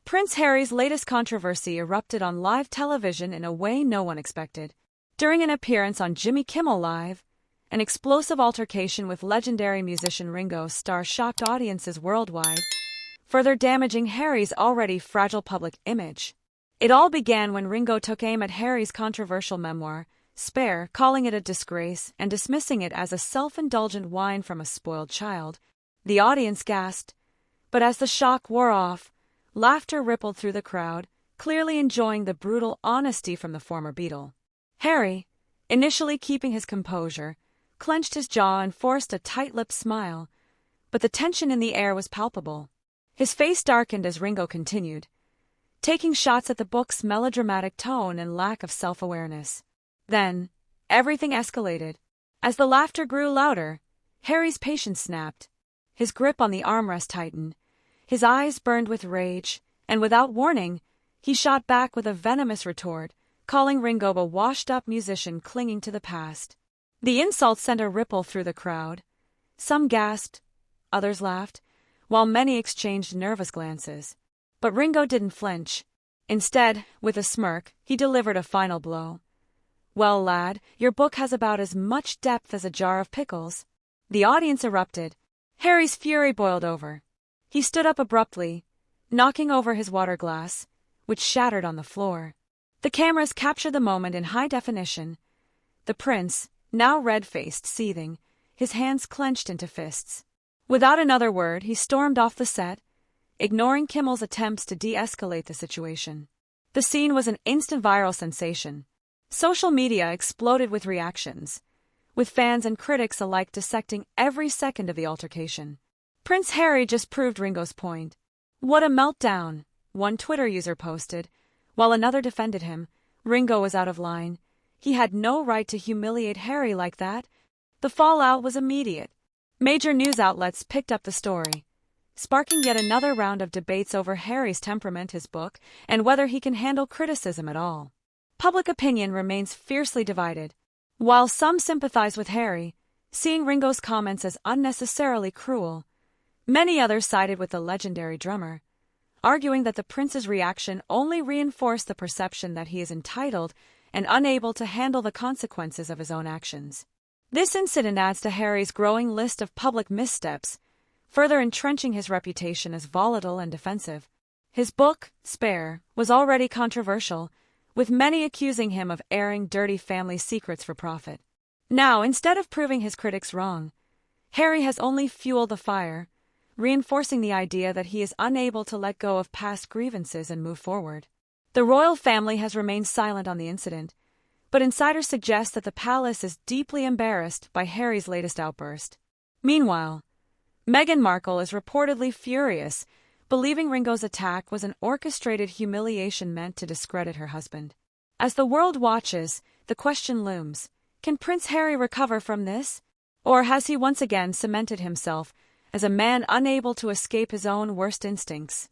Prince Harry's latest controversy erupted on live television in a way no one expected. During an appearance on Jimmy Kimmel Live, an explosive altercation with legendary musician Ringo Starr shocked audiences worldwide, further damaging Harry's already fragile public image. It all began when Ringo took aim at Harry's controversial memoir, Spare, calling it a disgrace and dismissing it as a self-indulgent whine from a spoiled child. The audience gasped, but as the shock wore off, laughter rippled through the crowd, clearly enjoying the brutal honesty from the former Beatle. Harry, initially keeping his composure, clenched his jaw and forced a tight-lipped smile, but the tension in the air was palpable. His face darkened as Ringo continued, taking shots at the book's melodramatic tone and lack of self-awareness. Then, everything escalated. As the laughter grew louder, Harry's patience snapped. His grip on the armrest tightened. His eyes burned with rage, and without warning, he shot back with a venomous retort, calling Ringo a washed-up musician clinging to the past. The insult sent a ripple through the crowd. Some gasped, others laughed, while many exchanged nervous glances. But Ringo didn't flinch. Instead, with a smirk, he delivered a final blow. "Well, lad, your book has about as much depth as a jar of pickles." The audience erupted. Harry's fury boiled over. He stood up abruptly, knocking over his water glass, which shattered on the floor. The cameras captured the moment in high definition. The prince, now red-faced, seething, his hands clenched into fists. Without another word, he stormed off the set, ignoring Kimmel's attempts to de-escalate the situation. The scene was an instant viral sensation. Social media exploded with reactions, with fans and critics alike dissecting every second of the altercation. "Prince Harry just proved Ringo's point. What a meltdown," one Twitter user posted, while another defended him. Ringo was out of line. He had no right to humiliate Harry like that. The fallout was immediate. Major news outlets picked up the story, sparking yet another round of debates over Harry's temperament, his book, and whether he can handle criticism at all. Public opinion remains fiercely divided. While some sympathize with Harry, seeing Ringo's comments as unnecessarily cruel, many others sided with the legendary drummer, arguing that the prince's reaction only reinforced the perception that he is entitled and unable to handle the consequences of his own actions. This incident adds to Harry's growing list of public missteps, further entrenching his reputation as volatile and defensive. His book, Spare, was already controversial, with many accusing him of airing dirty family secrets for profit. Now, instead of proving his critics wrong, Harry has only fueled the fire, reinforcing the idea that he is unable to let go of past grievances and move forward. The royal family has remained silent on the incident, but insiders suggest that the palace is deeply embarrassed by Harry's latest outburst. Meanwhile, Meghan Markle is reportedly furious, believing Ringo's attack was an orchestrated humiliation meant to discredit her husband. As the world watches, the question looms: can Prince Harry recover from this? Or has he once again cemented himself as a man unable to escape his own worst instincts?